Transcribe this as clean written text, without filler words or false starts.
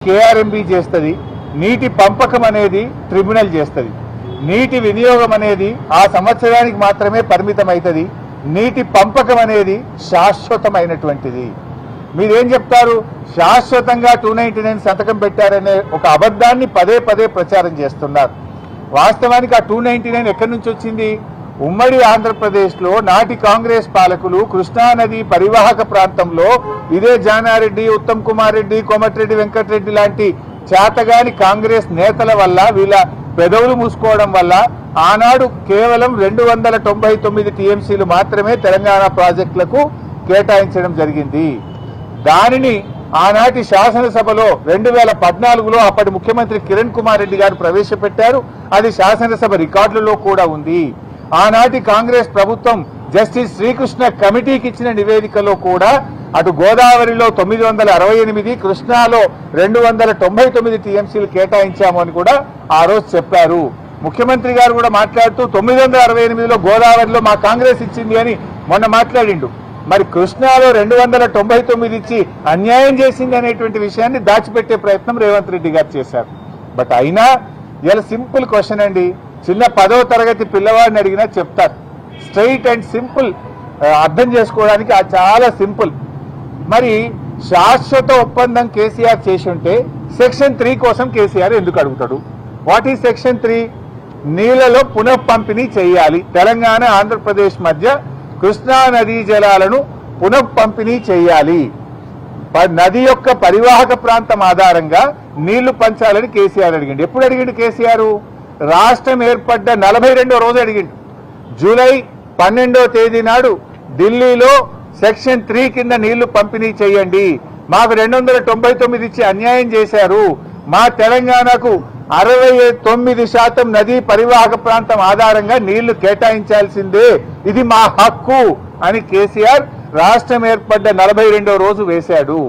KRMB చేస్తుంది, నీటి పంపకం అనేది ట్రిబ్యునల్ చేస్తుంది, నీటి వినియోగం అనేది ఆ సంవత్సరానికి మాత్రమే పరిమితం అవుతుంది, నీటి పంపకం అనేది శాశ్వతమైనటువంటిది. మీరేం చెప్తారు? శాశ్వతంగా 299 సంతకం పెట్టారనే ఒక అబద్ధాన్ని పదే పదే ప్రచారం చేస్తున్నారు. వాస్తవానికి ఆ 299 ఎక్కడి నుంచి వచ్చింది? ఉమ్మడి ఆంధ్రప్రదేశ్లో నాటి కాంగ్రెస్ పాలకులు కృష్ణానది పరివాహక ప్రాంతంలో ఇదే జానారెడ్డి, ఉత్తమ్ కుమార్ రెడ్డి, కోమటిరెడ్డి వెంకటరెడ్డి లాంటి చేతగాని కాంగ్రెస్ నేతల వల్ల, వీళ్ళ పెదవులు మూసుకోవడం వల్ల ఆనాడు కేవలం 299 టీఎంసీలు మాత్రమే తెలంగాణ ప్రాజెక్టులకు కేటాయించడం జరిగింది. దానిని ఆనాటి శాసనసభలో 2014లో అప్పటి ముఖ్యమంత్రి కిరణ్ కుమార్ రెడ్డి గారు ప్రవేశపెట్టారు. అది శాసనసభ రికార్డులలో కూడా ఉంది. ఆనాటి కాంగ్రెస్ ప్రభుత్వం జస్టిస్ శ్రీకృష్ణ కమిటీకి ఇచ్చిన నివేదికలో కూడా అటు గోదావరిలో 968, కృష్ణాలో 299 టీఎంసీలు కేటాయించాము అని కూడా ఆ రోజు చెప్పారు. ముఖ్యమంత్రి గారు కూడా మాట్లాడుతూ 968లో గోదావరిలో మా కాంగ్రెస్ ఇచ్చింది అని మొన్న మాట్లాడిండు. మరి కృష్ణాలో 299 ఇచ్చి అన్యాయం చేసింది అనేటువంటి విషయాన్ని దాచిపెట్టే ప్రయత్నం రేవంత్ రెడ్డి గారు చేశారు. బట్ అయినా ఇలా సింపుల్ క్వశ్చన్ అండి, చిన్న 10వ తరగతి పిల్లవాడిని అడిగినా చెప్తారు. స్ట్రైట్ అండ్ సింపుల్, అర్థం చేసుకోవడానికి చాలా సింపుల్. మరి శాశ్వత ఒప్పందం కేసీఆర్ చేసి ఉంటే సెక్షన్ 3 కోసం కేసీఆర్ ఎందుకు అడుగుతాడు? What is section 3? నీళ్లలో పునఃపంపిణీ చేయాలి. తెలంగాణ ఆంధ్రప్రదేశ్ మధ్య కృష్ణా నదీ జలాలను పునఃపంపిణీ చేయాలి. నది యొక్క పరివాహక ప్రాంతం ఆధారంగా నీళ్లు పంచాలని కేసీఆర్ అడిగిండు. ఎప్పుడు అడిగిండు కేసీఆర్? రాష్ట్రం ఏర్పడ్డ 42వ రోజు అడిగిండు. జూలై 12వ తేదీ నాడు ఢిల్లీలో సెక్షన్ 3 కింద నీళ్లు పంపిణీ చేయండి, మాకు 299 ఇచ్చి అన్యాయం చేశారు, మా తెలంగాణకు 69% నదీ పరివాహక ప్రాంతం ఆధారంగా నీళ్లు కేటాయించాల్సిందే, ఇది మా హక్కు అని కేసీఆర్ రాష్ట్రం ఏర్పడ్డ 42వ రోజు వేశాడు.